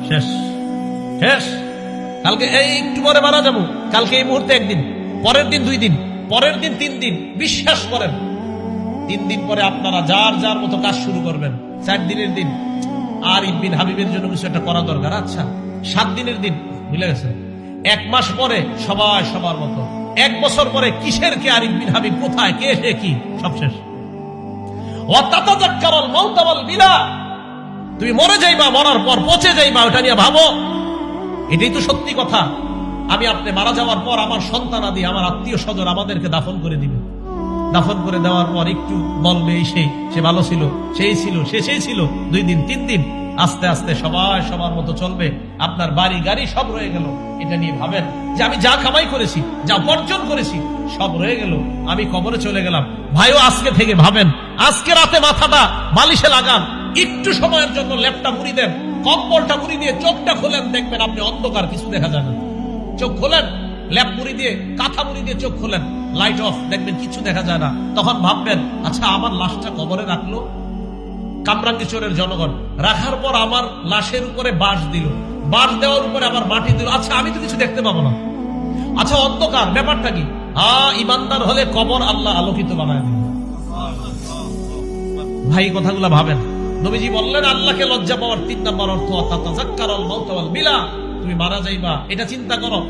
শেষ শেষ। কালকে এই একটু পরে মারা যাবো, কালকে এই মুহূর্তে একদিন, পরের দিন 2 দিন, পরের দিন 3 দিন। বিশ্বাস করেন 3 দিন পরে আপনারা যার যার মতো কাজ শুরু করবেন। 4 দিনের দিন আরিফ বিন হাবিবের জন্য কিছু একটা করা দরকার। আচ্ছা 7 দিনের দিন ভুলে গেছে। 1 মাস পরে সবাই সবার মতো। 1 বছর পরে কিসের কে আরিফ বিন হাবিব, কোথায় কে সে কি, সব শেষ। ওয়াতাতাযাক্কারুল মাউতা ওয়াল বিলা, তুমি মরে যাইবা, মরার পর পচে যাইবা, ওটা নিয়ে ভাবো। এটাই তো সত্যি কথা। আমি আপনি মারা যাওয়ার পর আমার সন্তানাদি, আমার আত্মীয় স্বজন আমাদেরকে দাফন করে দিবে। দাফন করে দেওয়ার পর একটু বলবে এই সে ভালো ছিল, সেই ছিল, সেই ছিল। 2 দিন 3 দিন, আস্তে আস্তে সবাই সবার মতো চলবে। আপনার বাড়ি গাড়ি সব রয়ে গেল। এটা নিয়ে ভাবেন যে আমি যা কামাই করেছি, যা উপার্জন করেছি, সব রয়ে গেল, আমি কবরে চলে গেলাম। ভাইও আজকে থেকে ভাবেন, আজকে রাতে মাথাটা বালিশে লাগান, একটু সময়ের জন্য ল্যাপটা মুড়ি দেন, কম্বলটা মুড়ি দিয়ে চোখটা খোলেন, দেখবেন আপনি অন্ধকার, কিছু দেখা যায় না। চোখ খোলেন, ল্যাপ মুড়ি দিয়ে, কাঁথা মুড়ি দিয়ে চোখ খোলেন, লাইট অফ, দেখবেন কিছু দেখা যায় না। তখন ভাববেন, আচ্ছা আমার লাশটা কবরে রাখলো কামরাঙ্গীরচরের জনগণ, রাখার পর আমার লাশের উপরে বাঁশ দিল, বাঁশ দেওয়ার উপরে আবার মাটি দিল। আচ্ছা আমি তো কিছু দেখতে পাবো না। আচ্ছা অন্ধকার, ব্যাপারটা কি? ইমানদার হলে কবর আল্লাহ আলোকিত বানায় দিল। ভাই কথাগুলা ভাবেন। নবীজি বললেন আল্লাহকে লজ্জা পাওয়ার 3 নম্বর অর্থ ওয়াতাযাক্কারুল মাউতা ওয়াল বিলা, তুমি মারা যাইবা, এটা চিন্তা করো।